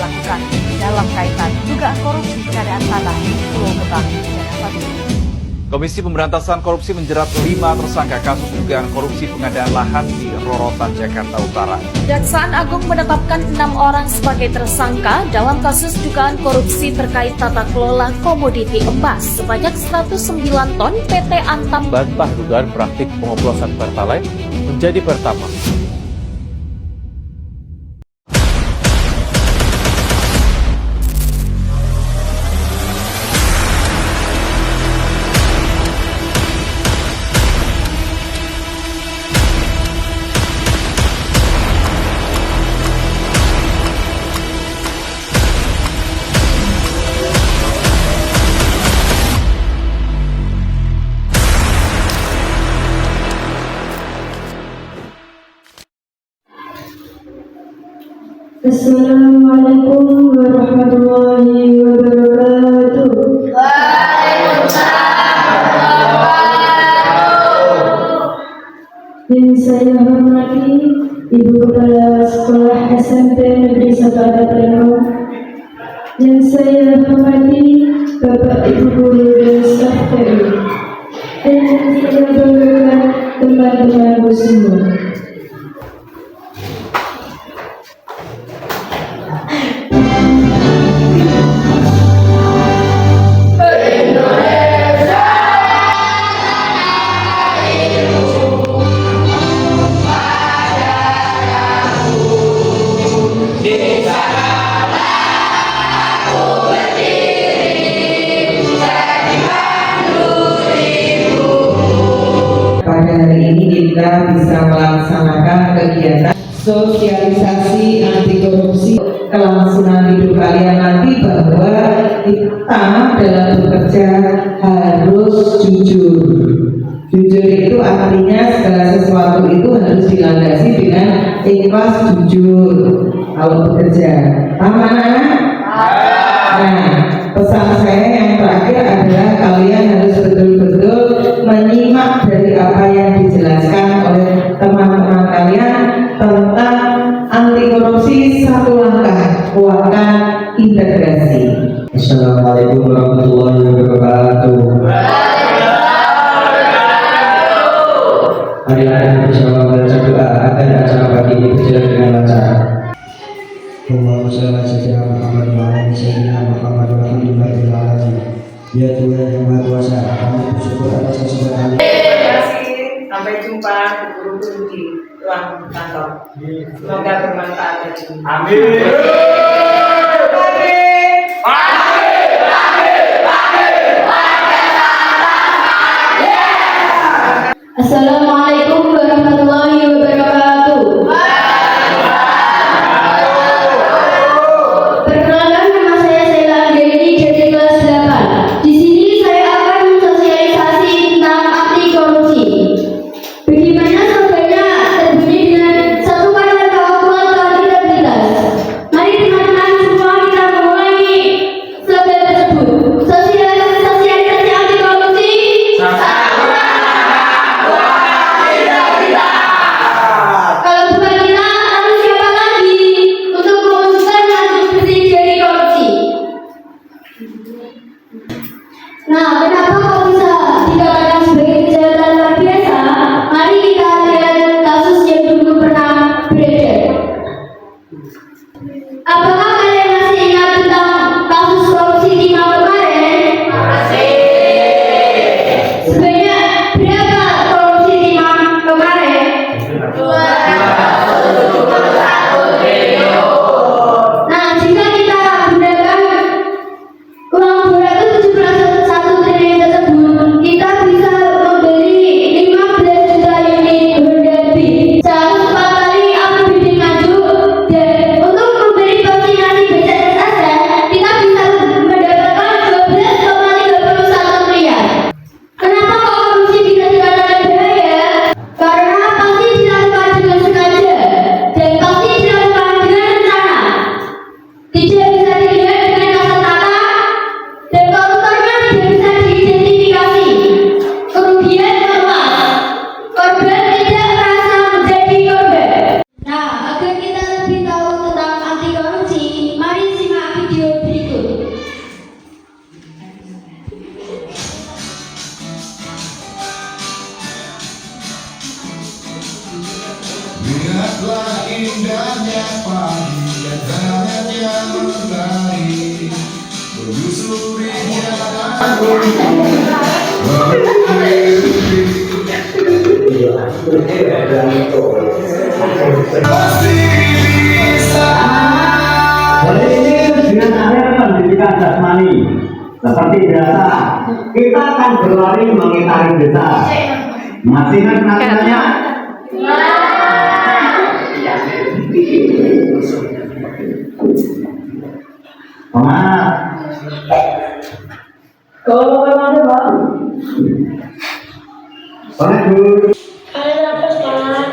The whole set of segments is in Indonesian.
dilakukan dalam kaitan dugaan korupsi pengadaan tanah di Pulau Gebang, Jakarta Timur. Komisi Pemberantasan Korupsi menjerat 5 tersangka kasus dugaan korupsi pengadaan lahan di Rorotan, Jakarta Utara. Kejaksaan Agung menetapkan 6 orang sebagai tersangka dalam kasus dugaan korupsi terkait tata kelola komoditi emas sebanyak 109 ton PT Antam. Bantah dugaan praktik pengoplosan Pertalite menjadi Pertamax. Assalamualaikum warahmatullahi wabarakatuh. Yang saya hormati Ibu Kepala Sekolah SMP Negeri 1 Pleno. Yang saya hormati Bapak Ibu Guru dan staf TU. Dan yang saya banggakan teman-temanku semua. Pada hari ini kita bisa melaksanakan kegiatan sosialisasi anti korupsi. Kelangsungan hidup kalian nanti bahwa kita dalam bekerja harus jujur. Jujur itu artinya segala sesuatu itu harus dilandasi dengan ikhlas jujur kalau bekerja. Paham anak-anak? Nah, pesan saya yang terakhir adalah kalian harus betul-betul menyimak dari apa yang dijelaskan oleh teman-teman kalian tentang anti korupsi satu langkah, kuatkan integrasi. Assalamualaikum warahmatullahi wabarakatuh. Mari kita bersama membaca doa agar acara pagi ini berjalan dengan lancar. Allahumma shalli ala sayyidina Muhammad wa ala sayyidina Muhammad walhamdulillahil alamin. Ya Tuhan yang Maha Kuasa, kami bersyukur atas kesempatan. Terima kasih. Sampai jumpa di guru-guru di ruang kantor. Semoga bermanfaat bagi kita. Amin. Assalamualaikum warahmatullahi wabarakatuh. Perkenalkan, nama saya Sheila Anggelini dari kelas 8. Di sini saya akan mensosialisasi tentang anti korupsi. Bagaimana sebenarnya terbunyi dengan satu kata keuangan akuntabilitas. Mari teman-teman semua kita mengulangi slogan tersebut. Sosialisasi anti korupsi. Kalau bukan kita, lalu siapa lagi untuk mewujudkan hasil bersih dari korupsi? Nah, kenapa kok bisa dikatakan sebagai kejahatan luar biasa? Mari kita lihat kasus yang dulu pernah beredar. Apakah kalian masih ingat tentang kasus korupsi di Malang kemarin? Masih. Sebenarnya berapa korupsi di Malang kemarin? 271 triliun. Nah, jika kita gunakan uang 271 triliun tersebut, kita bisa membeli 15 juta unit Honda Beat. 104 kali APBD maju. Dan untuk membeli vaksinasi BCS saja, kita bisa mendapatkan Hari ini dengan akhir pendidikan jasmani. Seperti biasa, kita akan berlari mengitari desa. Masih ingat namanya? Semangat. Kalau memang ada Pak. Semangat, Bu. Ada apa sekarang?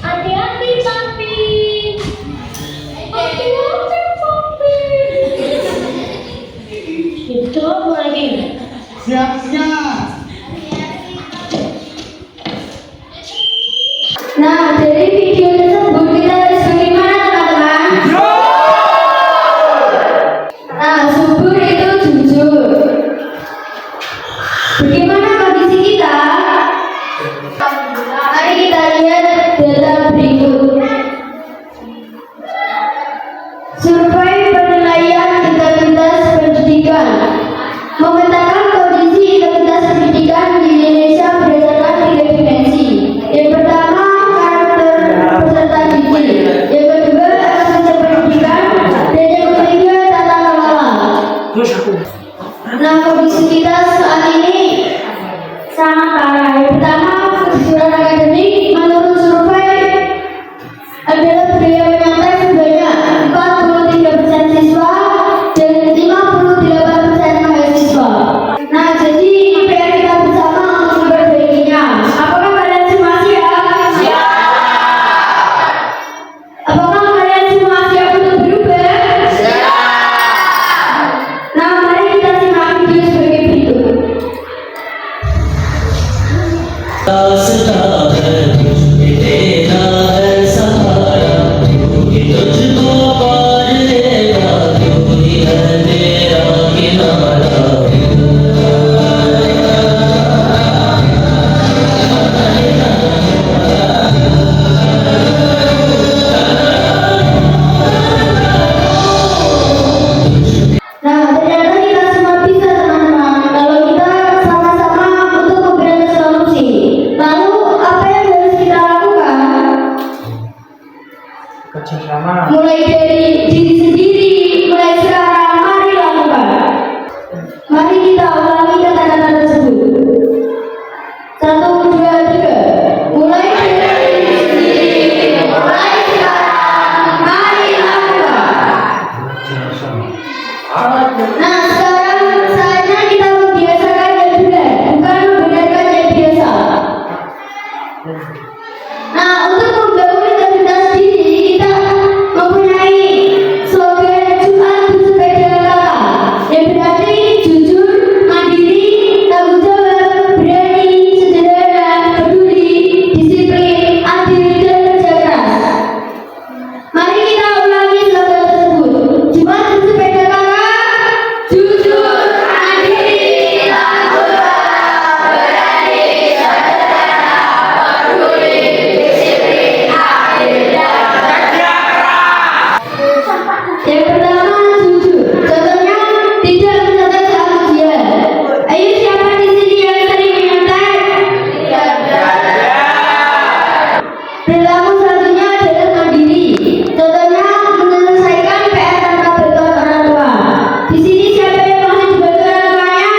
Hati-hati papi. Hati-hati papi. Itu apa lagi? Siap-siap. Nah, dari video tersebut kita harus bagaimana teman-teman? Nah, subur itu jujur. Bagaimana kondisi kita? Mari kita lihat data berikut. Survei penilaian integritas pendidikan memetakan kondisi integritas pendidikan di Indonesia berdasarkan 3 dimensi. Yang pertama, karakter peserta didik. Yang kedua, asisten pendidikan. Dan yang ketiga, tata kelola. Nah, kondisi kita saat ini sangat parah. Yang pertama, kejujuran akademik menurut survei adalah budaya menyantai sebanyak 43% siswa dan 58% mahasiswa. Nah, jadi PR kita bersama untuk memperbaikinya. Apakah kalian semua siap? Siap. Apakah kalian semua siap untuk berubah? Siap. Nah, mari kita simak video sebagai berikut. Nah, ternyata kita semua bisa teman-teman kalau kita sama-sama untuk memberikan solusi. Lalu apa yang harus kita lakukan? Mulai dari diri sendiri, mulai sekarang mari lakukan. Mari kita ulangi kata-kata tersebut. 1, 2, 3. Mulai dari diri sendiri, mulai sekarang mari lakukan. Nah, sekarang saatnya kita membiasakan yang benar, bukan membenarkan yang biasa. Nah, untuk membangun integritas diri, kita mempunyai slogan Jumat bersepeda kata, yang berarti jujur, mandiri, tanggung jawab, berani, sederhana, peduli, disiplin, adil, dan kerja keras. Mari kita ulangi slogan tersebut. Jumat bersepeda kata, jujur, mandiri, tanggung jawab, berani, sederhana, peduli, disiplin, adil, dan kerja keras. Yang pertama, jujur. Contohnya, tidak menyantai saat ujian. Ayo, siapa di sini yang sering menyantai? Perilaku selanjutnya adalah mandiri. Contohnya, menyelesaikan PR tanpa bantuan orang tua. Di sini siapa yang masih dibantu orang tuanya?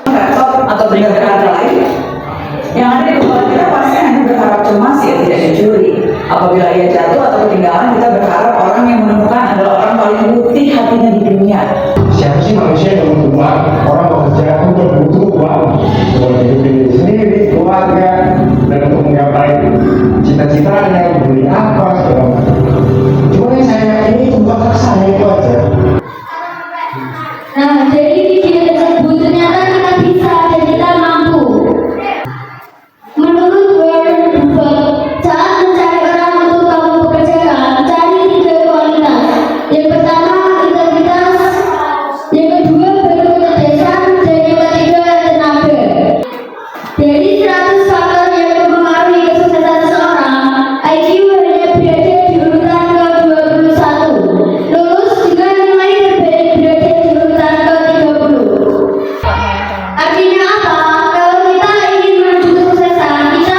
Laptop atau dengan kata lain yang ada di kepala kita pasti hanya berharap cemas ya tidak dicuri. Apabila ia jatuh atau ketinggalan, kita berharap orang yang menemukan adalah orang paling putih hatinya di dunia. Dari 100 faktor yang mempengaruhi kesuksesan seseorang, IQ hanya berada di urutan ke-21. Lulus dengan nilai terbaik berada di urutan ke-30. Artinya apa? Kalau kita ingin menuju kesuksesan, kita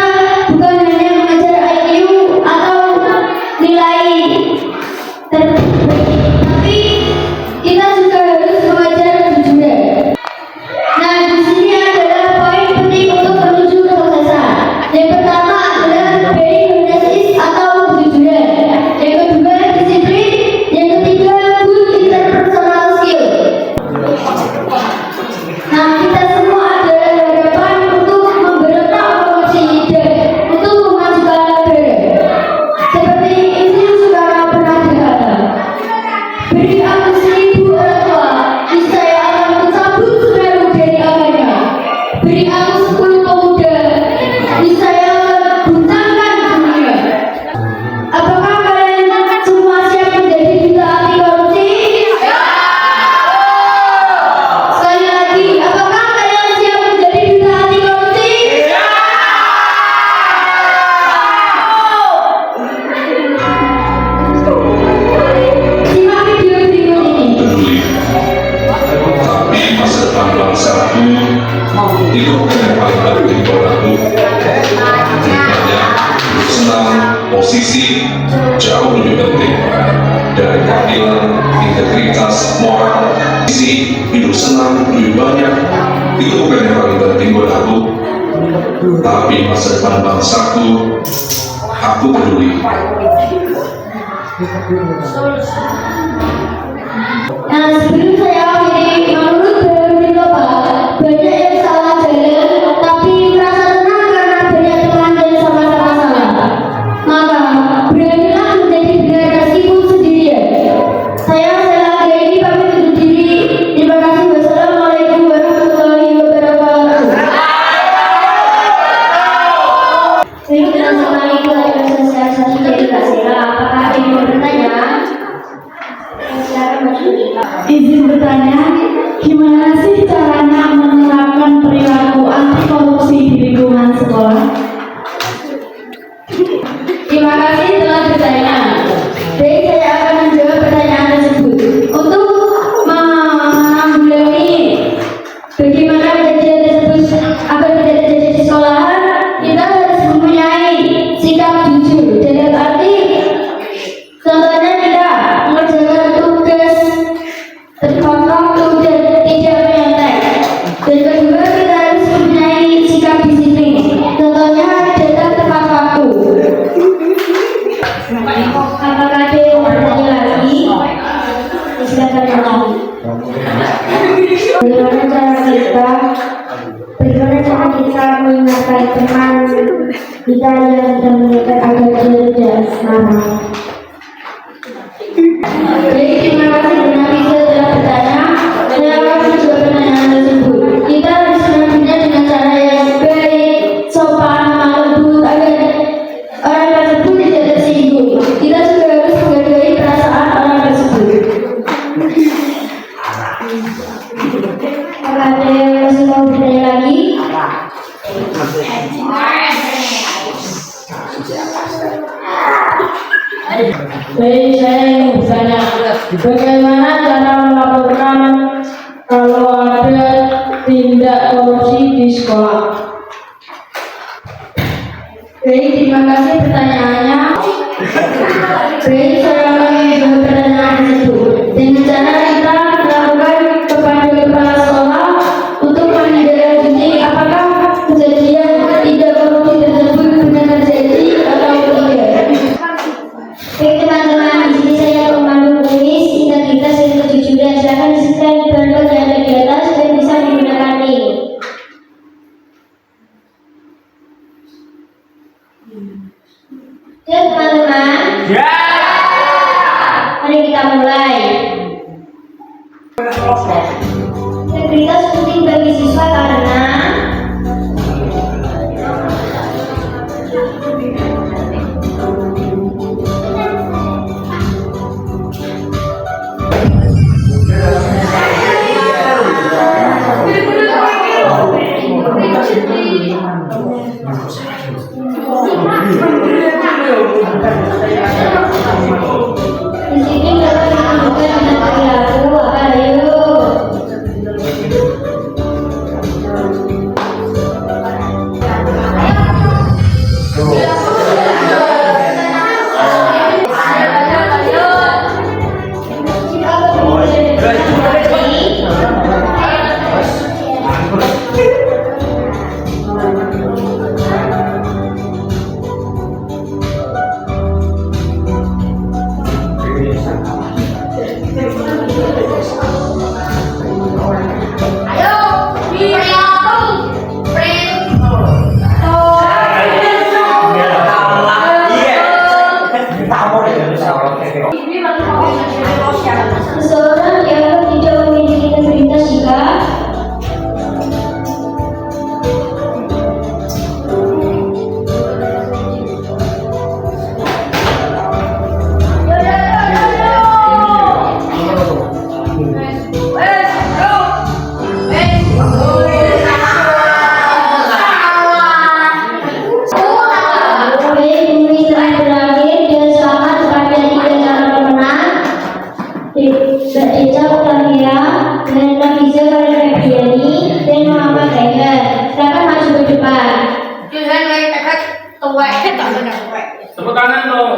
bukan hanya mengejar IQ atau nilai terbaik, tapi kita juga harus mengejar kejujuran. Nah, di sini adalah poin penting untuk menuju kesuksesan. Yang pertama adalah being honest atau kejujuran. Yang kedua disiplin. Yang ketiga good interpersonal skill. Nah, kita semua ada harapan untuk memberontak korupsi dan untuk memajukan negara. Seperti Insinyur Soekarno pernah berkata, beri aku 1000 orang tua, niscaya akan mencabut semeru dari amarnya. Beri aku 10 pemuda, niscaya akan bentangkan dunia. Apakah kalian semua siap menjadi duta anti korupsi? Sekali lagi, apakah kalian siap menjadi duta anti korupsi? Simak video berikut ini. Tapi masa depan bangsaku itu bukan yang paling penting buat aku. Banyak senang posisi jauh lebih penting dari keadilan, integritas, moral. Isi hidup senang lebih banyak itu bukan yang paling penting buat aku. Tapi masa depan bangsaku aku peduli. Nah, sebelum saya akhiri, menurut Baron Global, banyak yang salah jalan, tapi merasa tenang karena banyak teman dan sama-sama salah. Maka, beranilah menjadi benar meskipun sendirian. Saya Sela ini pamit undur diri. Terima kasih. Wassalamualaikum warahmatullahi wabarakatuh. Saya kenal sekali keluarga sosialisasi dari Kak Sela. Apakah ingin bertanya? Izin bertanya, gimana sih caranya menerapkan perilaku anti korupsi di lingkungan sekolah? Terima kasih telah bertanya. Baik, saya akan menjawab pertanyaan tersebut. Untuk menanggulangi bagaimana kejadian tersebut agar tidak terjadi di sekolahan, kita harus mempunyai sikap jujur. Dalam arti, contohnya kita mengerjakan tugas tepat waktu dan tidak menyantai. Dan kedua, kita harus mempunyai sikap disiplin. Contohnya datang tepat waktu. Apakah ada yang bertanya lagi? Silakan lagi. Bagaimana cara kita mengingatkan teman kita yang sedang menyekat agar dia tidak marah? Baik, terima kasih Bunda Bisa telah bertanya. Saya akan menjawab pertanyaan tersebut. Kita harus menanggapinya dengan cara yang baik, sopan, lembut agar orang tersebut tidak tersinggung. Kita juga harus menghargai perasaan orang tersebut. Apakah ada yang masih mau bertanya lagi? Baik, saya ingin bertanya, bagaimana cara melaporkan kalau ada tindak korupsi di sekolah? Baik, terima kasih pertanyaannya. Baik, saya akan menjawab pertanyaan tersebut. Dengan cara kita melakukan kepada kepala sekolah untuk menindaklanjuti apakah kejadian tindak korupsi tersebut benar terjadi atau tidak. Baik teman-teman, di sini saya pemandu kuis integritas dan kejujuran. Silakan di-scan barcode yang ada di atas dan bisa digunakan link. Oke teman-teman, mari kita mulai. Integritas penting bagi siswa karena tuwek, tak benar tuwek. Tepuk tangan dong.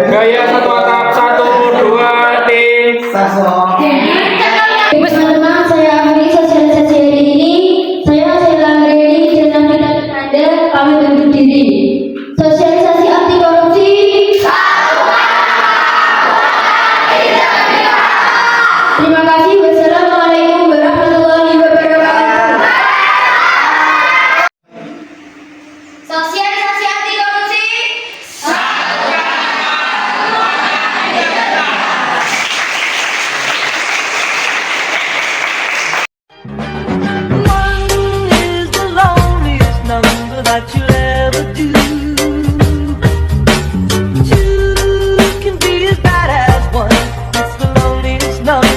Gaya satu atap, 1, 2, tim. Teman-teman, saya akhiri sosialisasi hari ini. Saya Gredi dan kita Anda pamit undur diri. Sosialisasi anti korupsi. Terima kasih. Wassalamualaikum warahmatullahi wabarakatuh. Sosialisasi anti korupsi.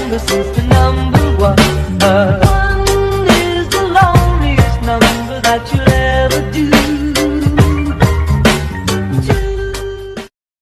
This is the number one. One is the loneliest number that you'll ever do.